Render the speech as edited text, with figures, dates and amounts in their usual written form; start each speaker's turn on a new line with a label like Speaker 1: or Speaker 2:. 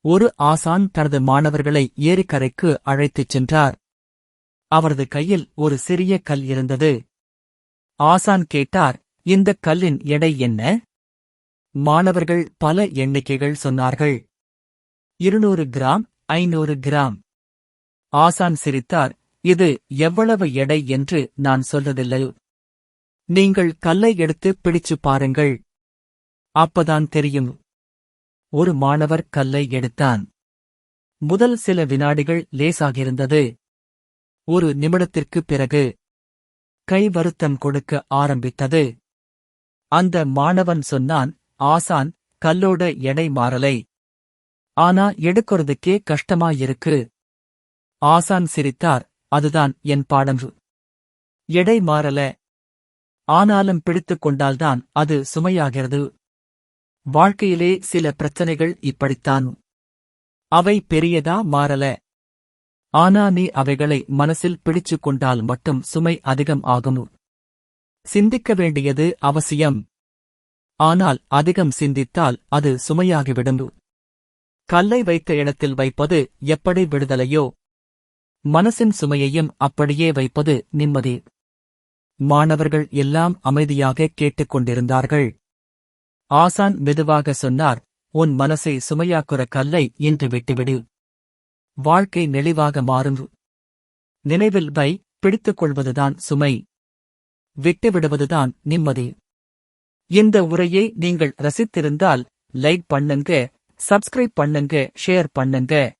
Speaker 1: ஒரு ஆசான் தனது மாணவர்களை ஏரிக்கரைக்கு அழைத்துச் சென்றார். அவரது கையில் ஒரு சிறிய கல் இருந்தது. ஆசான் கேட்டார், இந்தக் கல்லின் எடை என்ன? மாணவர்கள் பல எண்ணிக்கைகள் சொன்னார்கள். 200 கிராம், 500 கிராம். ஆசான் சிரித்தார், இது எவ்வளவு எடை என்று நான் சொல்லவில்லை. நீங்கள் கல்லை எடுத்து பிடிச்சுப் பாருங்கள். அப்பதான் தெரியும். ஒரு மாணவர் கல்லை எடுத்தான். முதல் சில வினாடிகள் லேசாகியிருந்தது. ஒரு நிமிடத்திற்குப் பிறகு கை வருத்தம் கொடுக்க ஆரம்பித்தது. அந்த மாணவன் சொன்னான், ஆசான், கல்லோட எடை மாறலை. ஆனா எடுக்கிறதுக்கே கஷ்டமாயிருக்கு. ஆசான் சிரித்தார், அதுதான் என் பாடம். எடை மாறல. ஆனாலும் பிடித்துக் கொண்டால்தான் அது சுமையாகிறது. வாழ்க்கையிலே சில பிரச்சனைகள் இப்படித்தான். அவை பெரியதா மாறல. ஆனா நீ அவைகளை மனசில் பிடிச்சுக் கொண்டால் மட்டும் சுமை அதிகம் ஆகும். சிந்திக்க வேண்டியது அவசியம். ஆனால் அதிகம் சிந்தித்தால் அது சுமையாகிவிடும். கல்லை வைத்த இடத்தில் வைப்பது எப்படி விடுதலையோ, மனசின் சுமையையும் அப்படியே வைப்பது நிம்மதி. மாணவர்கள் எல்லாம் அமைதியாக கேட்டுக்கொண்டிருந்தார்கள். ஆசான் மெதுவாக சொன்னார், உன் மனசை சுமையாக்குற கல்லை இன்று விட்டுவிடு. வாழ்க்கை நெளிவாக மாறும். நினைவில் வை, பிடித்துக் கொள்வதுதான் சுமை. விட்டுவிடுவதுதான் நிம்மதி. இந்த உரையை நீங்கள் ரசித்திருந்தால் லைக் பண்ணுங்க, சப்ஸ்கிரைப் பண்ணுங்க, ஷேர் பண்ணுங்க.